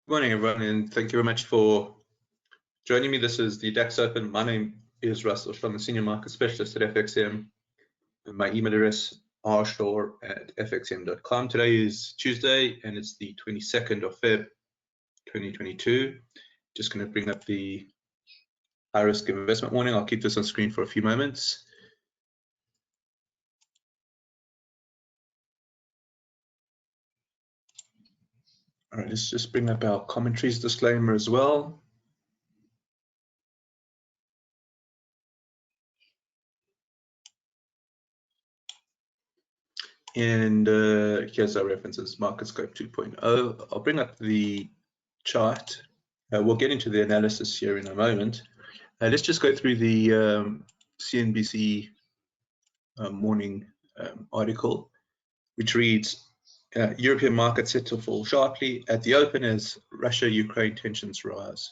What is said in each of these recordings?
Good morning, everyone, and thank you very much for joining me. This is the DAX Open. My name is Russell. I'm the Senior Market Specialist at FXCM. And my email address rshore@fxcm.com. Today is Tuesday, and it's the 22nd of Feb 2022. Just going to bring up the high risk investment warning. I'll keep this on screen for a few moments. All right, let's just bring up our commentaries disclaimer as well. And here's our references, MarketScope 2.0. I'll bring up the chart. We'll get into the analysis here in a moment. Let's just go through the CNBC morning article, which reads, European markets set to fall sharply at the open as Russia-Ukraine tensions rise.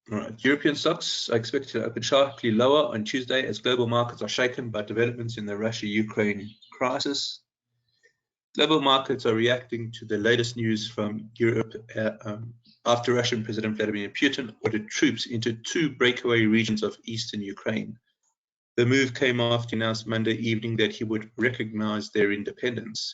All right, European stocks are expected to open sharply lower on Tuesday as global markets are shaken by developments in the Russia-Ukraine crisis. Global markets are reacting to the latest news from Europe after Russian President Vladimir Putin ordered troops into 2 breakaway regions of eastern Ukraine. The move came after he announced Monday evening that he would recognize their independence.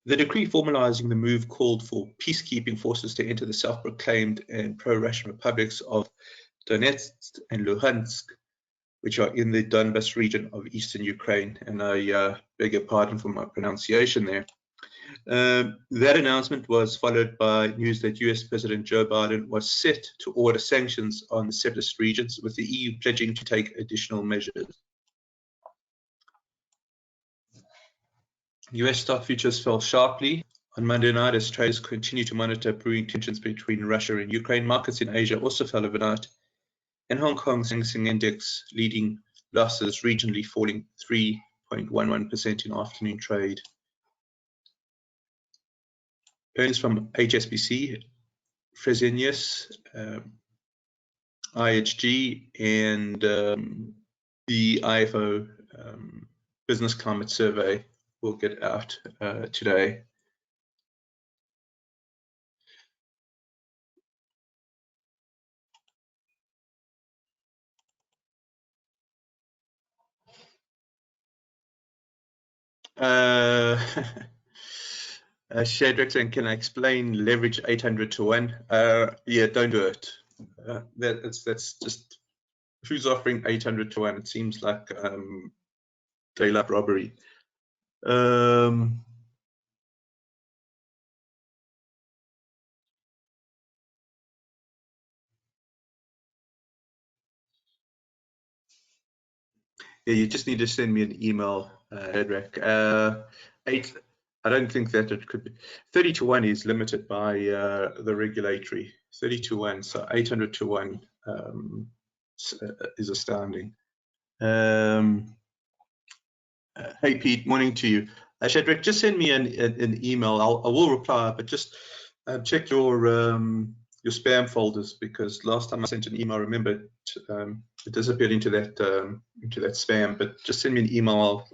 The decree formalizing the move called for peacekeeping forces to enter the self-proclaimed and pro-Russian republics of Donetsk and Luhansk, which are in the Donbas region of eastern Ukraine. And I beg your pardon for my pronunciation there. That announcement was followed by news that US President Joe Biden was set to order sanctions on the separatist regions, with the EU pledging to take additional measures. US stock futures fell sharply on Monday night as traders continue to monitor brewing tensions between Russia and Ukraine. Markets in Asia also fell overnight, and Hong Kong's Hang Seng Index leading losses regionally, falling 3.11% in afternoon trade. Earnings from HSBC, Fresenius, IHG, and the IFO Business Climate Survey will get out today. Shadrach, can I explain leverage 800 to 1? Yeah, don't do it. That's just, who's offering 800 to 1? It seems like daylight robbery. Yeah, you just need to send me an email, Shadrach. I don't think that it could be. 30 to 1 is limited by the regulatory. 30 to 1, so 800 to 1 is astounding. Hey Pete, morning to you. Shadrach, just send me an email. I will reply, but just check your spam folders, because last time I sent an email, I remember it disappeared into that spam. But just send me an email.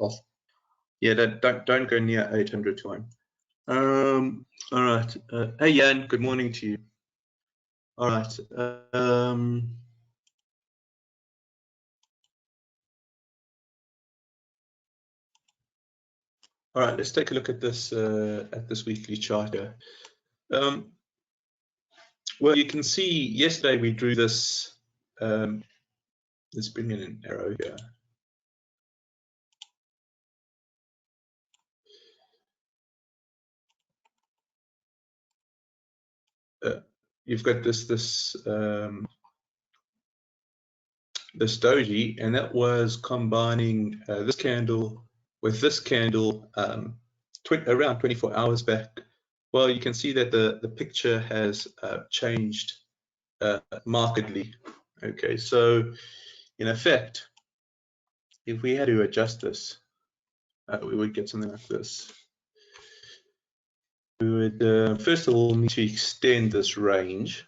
Yeah, don't go near 800 to 1. All right. Hey Jan, good morning to you. All right. All right, let's take a look at this weekly chart here. Well, you can see yesterday we drew this. Let's bring in an arrow here. You've got this doji, and that was combining this candle with this candle around 24 hours back. Well, you can see that the picture has changed markedly. Okay, so in effect, if we had to adjust this, we would get something like this. We would first of all need to extend this range.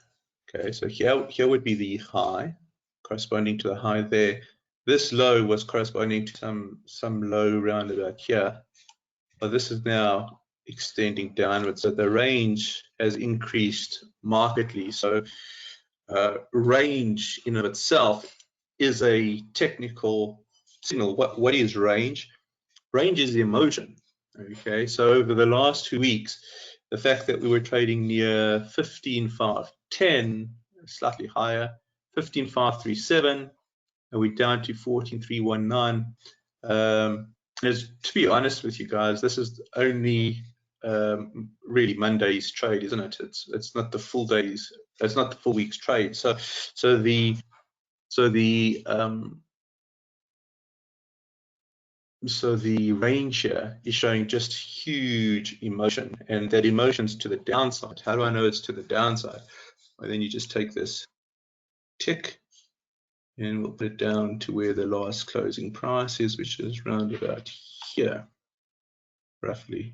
Okay, so here would be the high, corresponding to the high there. This low was corresponding to some low round about here. Well, this is now extending downwards. So the range has increased markedly. So range in of itself is a technical signal. What is range? Range is the emotion. Okay, so over the last 2 weeks, the fact that we were trading near 15,510, slightly higher, 15,537, and we're down to 14,319. To be honest with you guys, this is only really Monday's trade, isn't it? It's not the full days. It's not the full week's trade. So the range here is showing just huge emotion, and that emotion's to the downside. How do I know it's to the downside? Well, then you just take this tick and we'll put it down to where the last closing price is, which is round about here, roughly.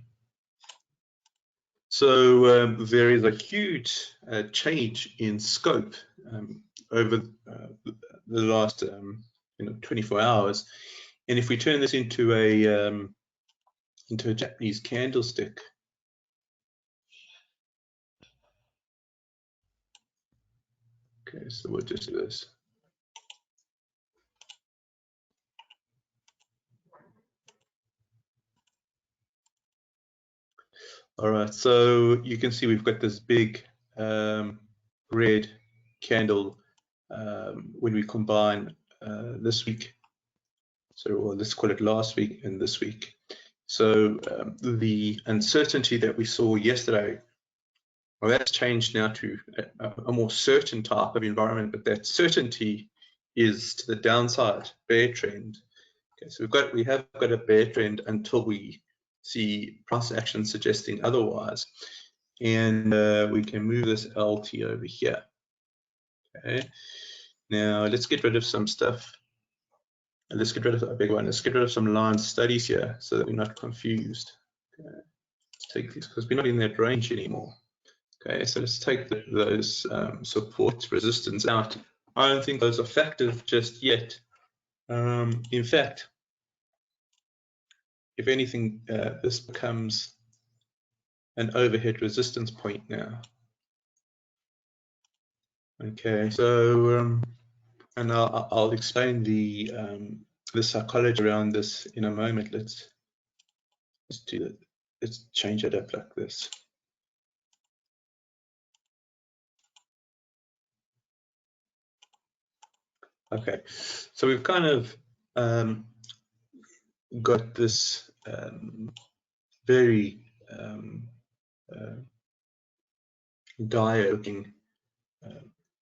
So there is a huge change in scope over the last 24 hours. And if we turn this into a Japanese candlestick, okay, so we'll just do this. All right, so you can see we've got this big red candle when we combine this week. So well, let's call it last week and this week. So the uncertainty that we saw yesterday, well, that's changed now to a more certain type of environment, but that certainty is to the downside, bear trend. Okay, so we have got a bear trend until we see price action suggesting otherwise, and we can move this LT over here. Okay, now let's get rid of some stuff. Let's get rid of a big one. Let's get rid of some line studies here so that we're not confused. Okay, let's take these because we're not in that range anymore. Okay, so let's take those support resistance out. I don't think those are effective just yet. In fact, if anything, this becomes an overhead resistance point now. Okay, so and I'll explain the psychology around this in a moment. Let's do that. Let's change it up like this. Okay, so we've kind of got this very dire looking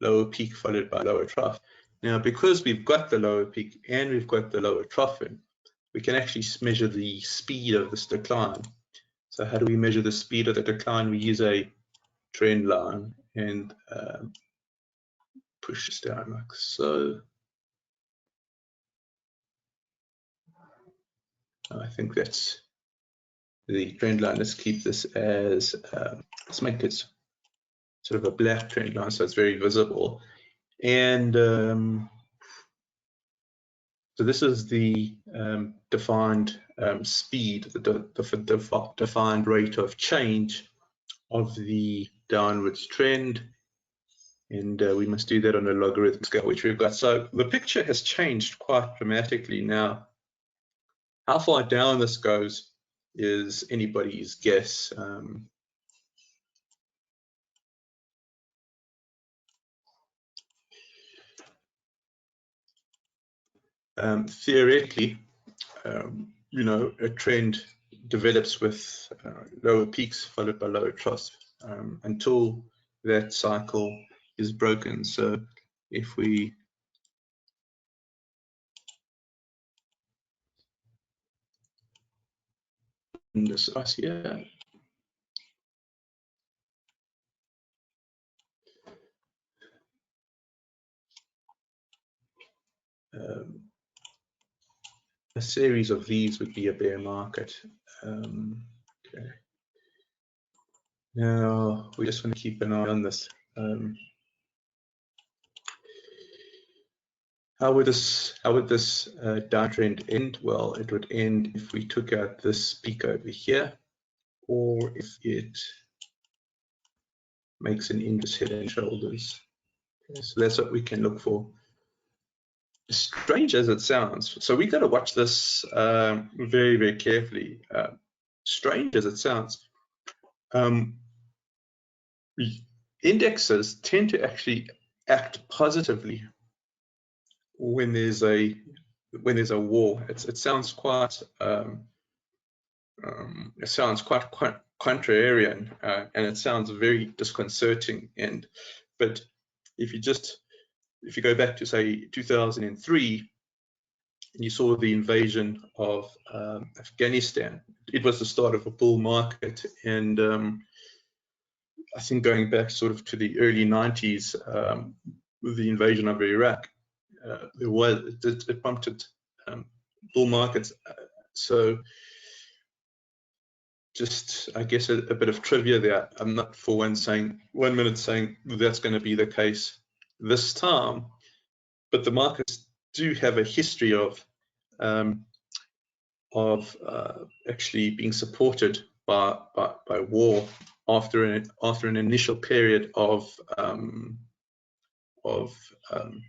lower peak followed by lower trough. Now, because we've got the lower peak and we've got the lower trough in, we can actually measure the speed of this decline. So how do we measure the speed of the decline? We use a trend line and push this down like so. I think that's the trend line. Let's keep this as, let's make it sort of a black trend line so it's very visible. And so this is the defined speed, the defined rate of change of the downwards trend. And we must do that on a logarithmic scale, which we've got. So the picture has changed quite dramatically now. How far down this goes is anybody's guess. Theoretically, you know, a trend develops with lower peaks followed by lower troughs until that cycle is broken. So if we this us here, a series of these would be a bear market. Okay. Now we just want to keep an eye on this. How would this downtrend end? Well, it would end if we took out this peak over here, or if it makes an inverse head and shoulders. Okay, so that's what we can look for. Strange as it sounds, so we got to watch this very, very carefully. Strange as it sounds, indexes tend to actually act positively when there's a war. It sounds quite contrarian, and it sounds very disconcerting. But if you go back to say 2003, and you saw the invasion of Afghanistan, it was the start of a bull market, and I think going back sort of to the early 90s, with the invasion of Iraq, it prompted bull markets. So just, I guess, a bit of trivia there. I'm not for one minute saying that's going to be the case this time, but the markets do have a history of actually being supported by war after an initial period of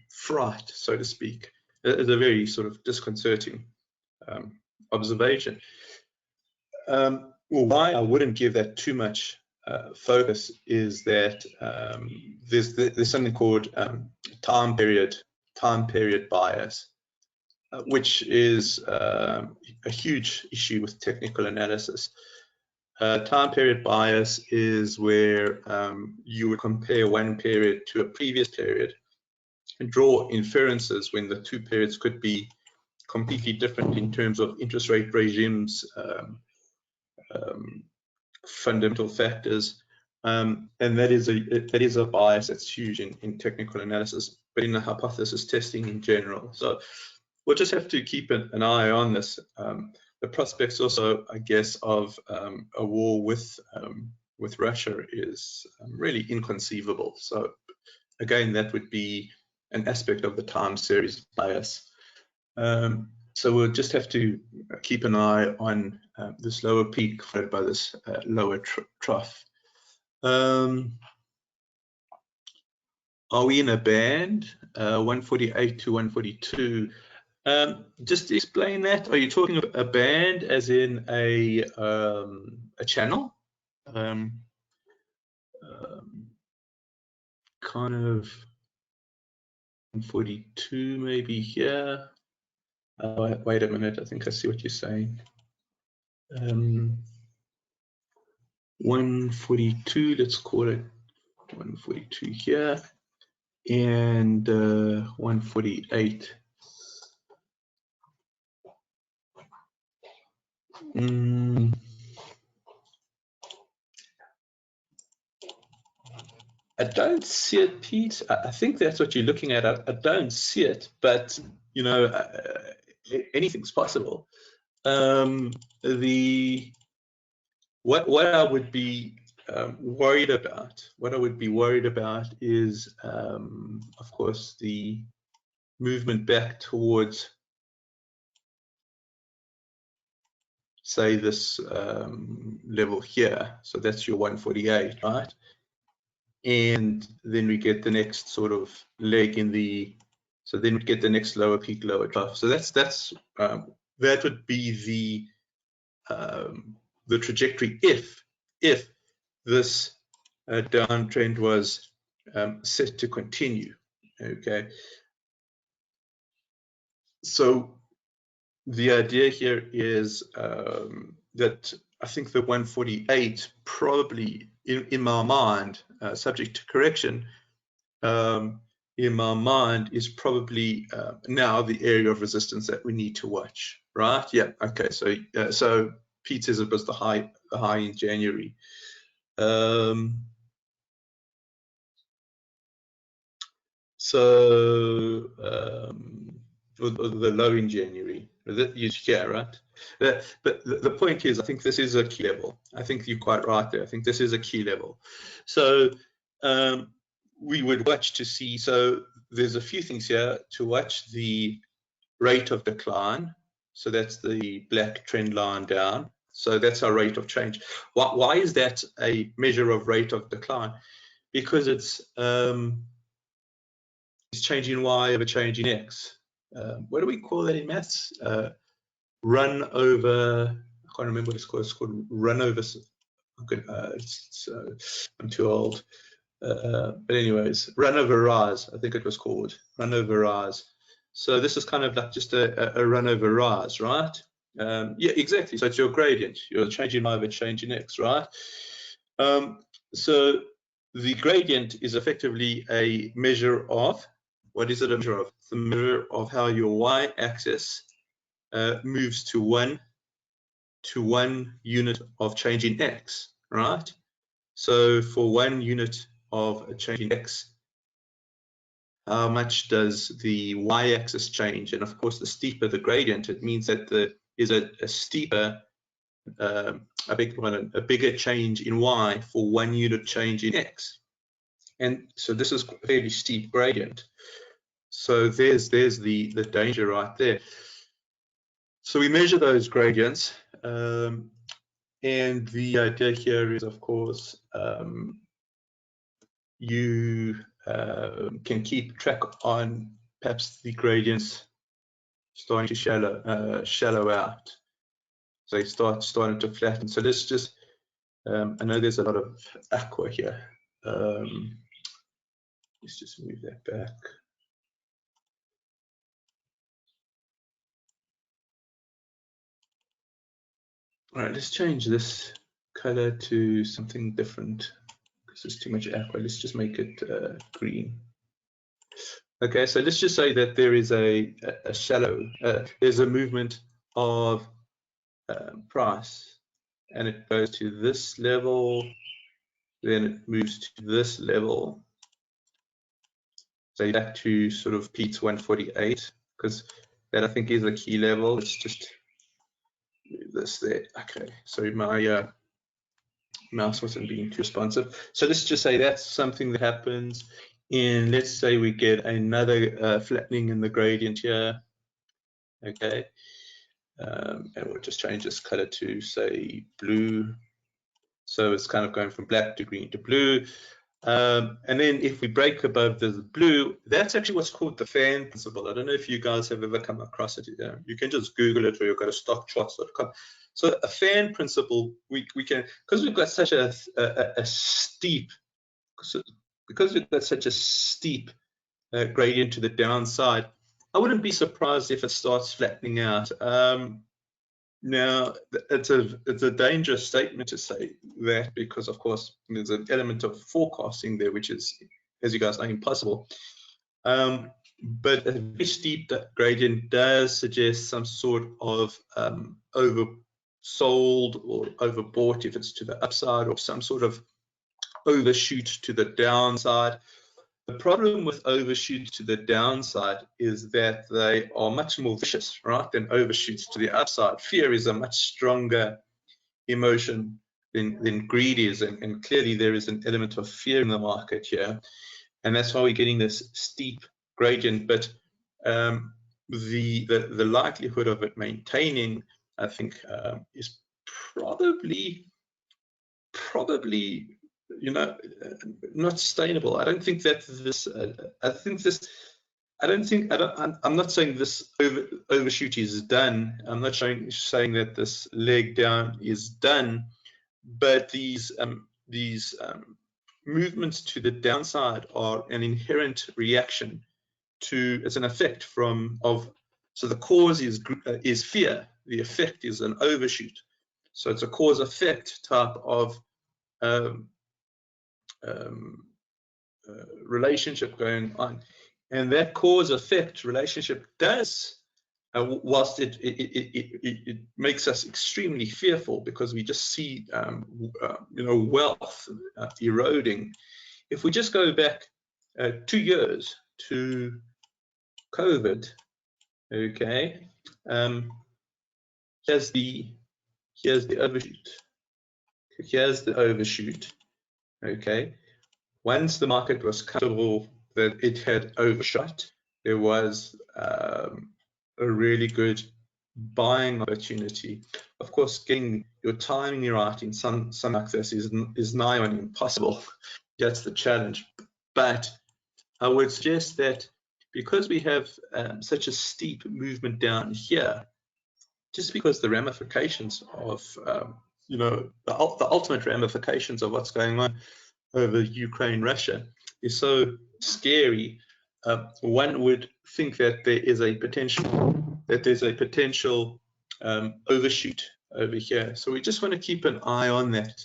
fright, so to speak. It's a very sort of disconcerting observation. Well, why I wouldn't give that too much focus is that there's something called time period bias, which is a huge issue with technical analysis. Time period bias is where you would compare one period to a previous period and draw inferences when the two periods could be completely different in terms of interest rate regimes, fundamental factors, and that is a bias that's huge in technical analysis, but in the hypothesis testing in general. So we'll just have to keep an eye on this. The prospects also, I guess, of a war with Russia is really inconceivable. So again, that would be an aspect of the time series bias. So we'll just have to keep an eye on this lower peak followed by this lower trough. Are we in a band, 148 to 142? Just to explain that, are you talking about a band as in a channel? Kind of 142 maybe here. Wait a minute, I think I see what you're saying. 142, let's call it 142 here, and 148. I don't see it, Pete. I think that's what you're looking at. I don't see it, but you know, anything's possible. What I would be worried about, is, of course, the movement back towards, say, this level here. So that's your 148, right? And then we get the next sort of leg in the, so then we get the next lower peak, lower trough. So that would be the trajectory if this downtrend was set to continue. Okay. So the idea here is that I think the 148 probably, in my mind, subject to correction, in my mind is probably now the area of resistance that we need to watch, right? Yeah. Okay. So Pete says it was the high in January. Or the low in January. Yeah, right. But the point is, I think this is a key level. I think you're quite right there. I think this is a key level. So we would watch to see. So there's a few things here to watch: the rate of decline. So that's the black trend line down. So that's our rate of change. Why is that a measure of rate of decline? Because it's change in Y over change in X. What do we call that in maths? Run over, I can't remember what it's called. It's called run over. I'm too old. But anyways, run over rise, I think it was called, run over rise. So this is kind of like just a run over rise, right? Yeah, exactly. So it's your gradient, your change in Y over change in X, right? So the gradient is effectively a measure of, what is it a measure of? It's a measure of how your Y-axis moves to one unit of change in X, right? So for 1 unit of a change in X, how much does the Y-axis change? And of course, the steeper the gradient, it means that there is a steeper, a bigger change in Y for 1 unit change in X. And so this is a fairly steep gradient. So there's the danger right there. So we measure those gradients, and the idea here is, of course, you can keep track on perhaps the gradients starting to shallow out. So they starting to flatten. So let's just, I know there's a lot of aqua here. Let's just move that back. All right, let's change this color to something different because there's too much aqua. Let's just make it green. Okay, so let's just say that there is a shallow, there's a movement of price, and it goes to this level, then it moves to this level, say back to sort of Pete's 148, because that I think is a key level. Let's just move this there. Okay, so my mouse wasn't being too responsive. So let's just say that's something that happens in, let's say we get another flattening in the gradient here. Okay, and we'll just change this color to say blue. So it's kind of going from black to green to blue. And then if we break above the blue, that's actually what's called the fan principle. I don't know if you guys have ever come across it. You can just Google it, or you've got a stockcharts.com. So a fan principle, we can, because we've got such a steep, because we've got such a steep gradient to the downside, I wouldn't be surprised if it starts flattening out. Now, it's a dangerous statement to say that, because of course there's an element of forecasting there, which is, as you guys know, impossible. But a very steep gradient does suggest some sort of oversold or overbought if it's to the upside, or some sort of overshoot to the downside. The problem with overshoots to the downside is that they are much more vicious, right, than overshoots to the upside. Fear is a much stronger emotion than greed is, and clearly there is an element of fear in the market here, and that's why we're getting this steep gradient. But the likelihood of it maintaining, I think, is probably not sustainable. I don't think that this. I'm not saying this overshoot is done. I'm not saying that this leg down is done, but these movements to the downside are an inherent reaction to. It's an effect so the cause is fear. The effect is an overshoot. So it's a cause-effect type of relationship going on, and that cause-effect relationship does, whilst it makes us extremely fearful, because we just see wealth eroding. If we just go back 2 years to COVID, okay, here's the overshoot. Here's the overshoot. Okay, once the market was comfortable that it had overshot, there was a really good buying opportunity. Of course, getting your timing right in some like this is nigh on impossible. That's the challenge. But I would suggest that because we have such a steep movement down here, just because the ramifications of you know, the ultimate ramifications of what's going on over Ukraine, Russia is so scary. One would think that there's a potential overshoot over here. So we just want to keep an eye on that.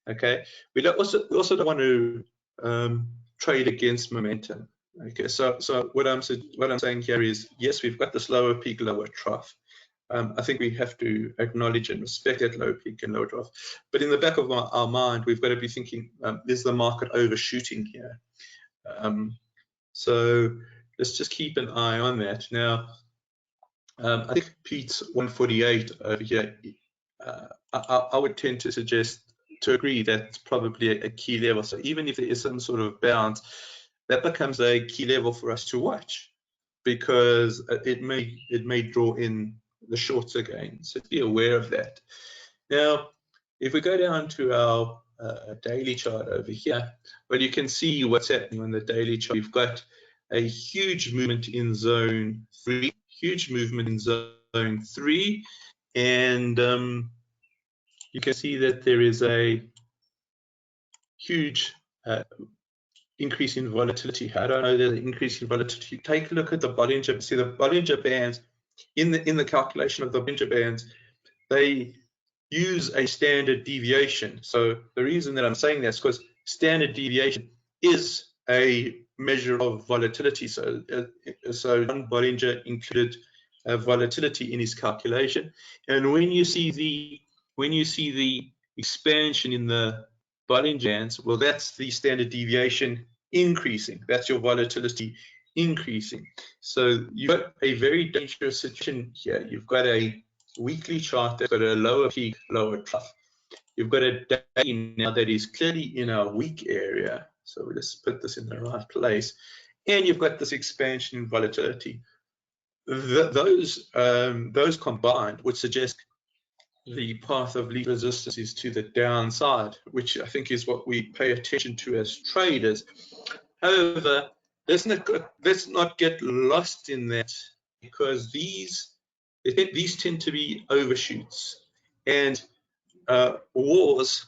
Okay. We also don't want to trade against momentum. Okay. So what I'm saying here is, yes, we've got this lower peak, lower trough. I think we have to acknowledge and respect that low peak and low trough. But in the back of our mind, we've got to be thinking, is the market overshooting here? So let's just keep an eye on that. Now, I think Pete's 148 over here, I would tend to suggest, to agree, that's probably a key level. So even if there is some sort of bounce, that becomes a key level for us to watch, because it may draw in the shorts again. So be aware of that. Now, if we go down to our daily chart over here, well, you can see what's happening on the daily chart. We've got a huge movement in zone 3, and you can see that there is a huge increase in volatility. How do I know there's an increase in volatility? Take a look at the Bollinger. See, the Bollinger Bands, in the calculation of the Bollinger Bands, they use a standard deviation. So the reason that I'm saying that is because standard deviation is a measure of volatility. So John Bollinger included volatility in his calculation. And when you see the expansion in the Bollinger Bands, well, that's the standard deviation increasing. That's your volatility increasing. So you've got a very dangerous situation here. You've got a weekly chart that's got a lower peak, lower trough. You've got a day now that is clearly in our weak area. So let's put this in the right place. And you've got this expansion in volatility. Those combined would suggest the path of least resistance is to the downside, which I think is what we pay attention to as traders. However, let's not get lost in that, because these tend to be overshoots, and wars,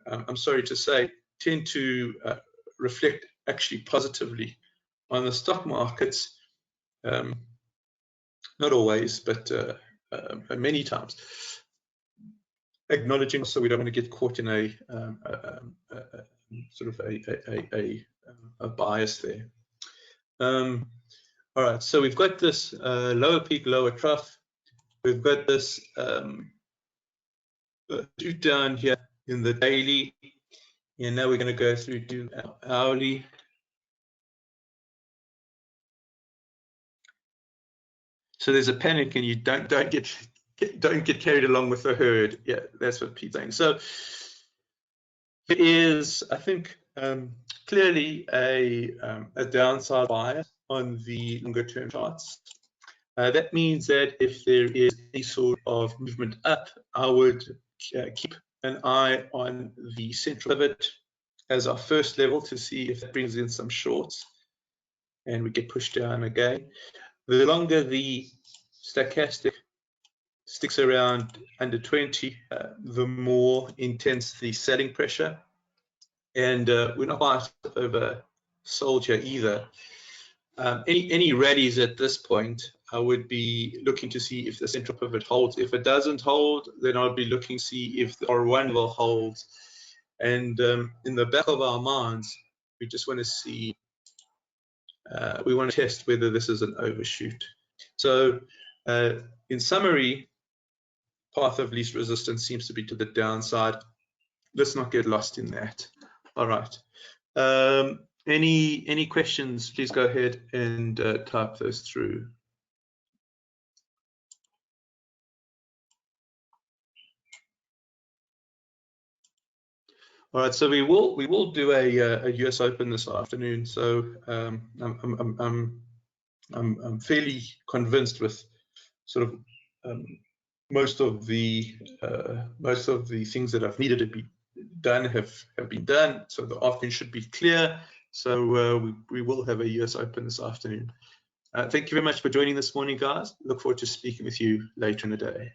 I'm sorry to say, tend to reflect actually positively on the stock markets. Not always, but many times. Acknowledging, so we don't want to get caught in a sort of a bias there. All right, so we've got this lower peak, lower trough. We've got this down here in the daily, and now we're going to go through to our hourly. So there's a panic, and you don't get carried along with the herd. Yeah, that's what Pete's saying. So there is, I think, clearly a downside bias on the longer term charts. That means that if there is any sort of movement up, I would keep an eye on the central pivot as our first level to see if that brings in some shorts, and we get pushed down again. The longer the stochastic sticks around under 20, the more intense the selling pressure. And we're not quite oversold here either. Any rallies at this point, I would be looking to see if the central pivot holds. If it doesn't hold, then I'll be looking to see if the R1 will hold. And in the back of our minds, we just want to see, we want to test whether this is an overshoot. So in summary, path of least resistance seems to be to the downside. Let's not get lost in that. All right. Any questions? Please go ahead and type those through. All right. So we will do a US Open this afternoon. So I'm fairly convinced with sort of most of the things that I've needed to be done have been done. So the afternoon should be clear. So we will have a US Open this afternoon. Thank you very much for joining this morning, guys. Look forward to speaking with you later in the day.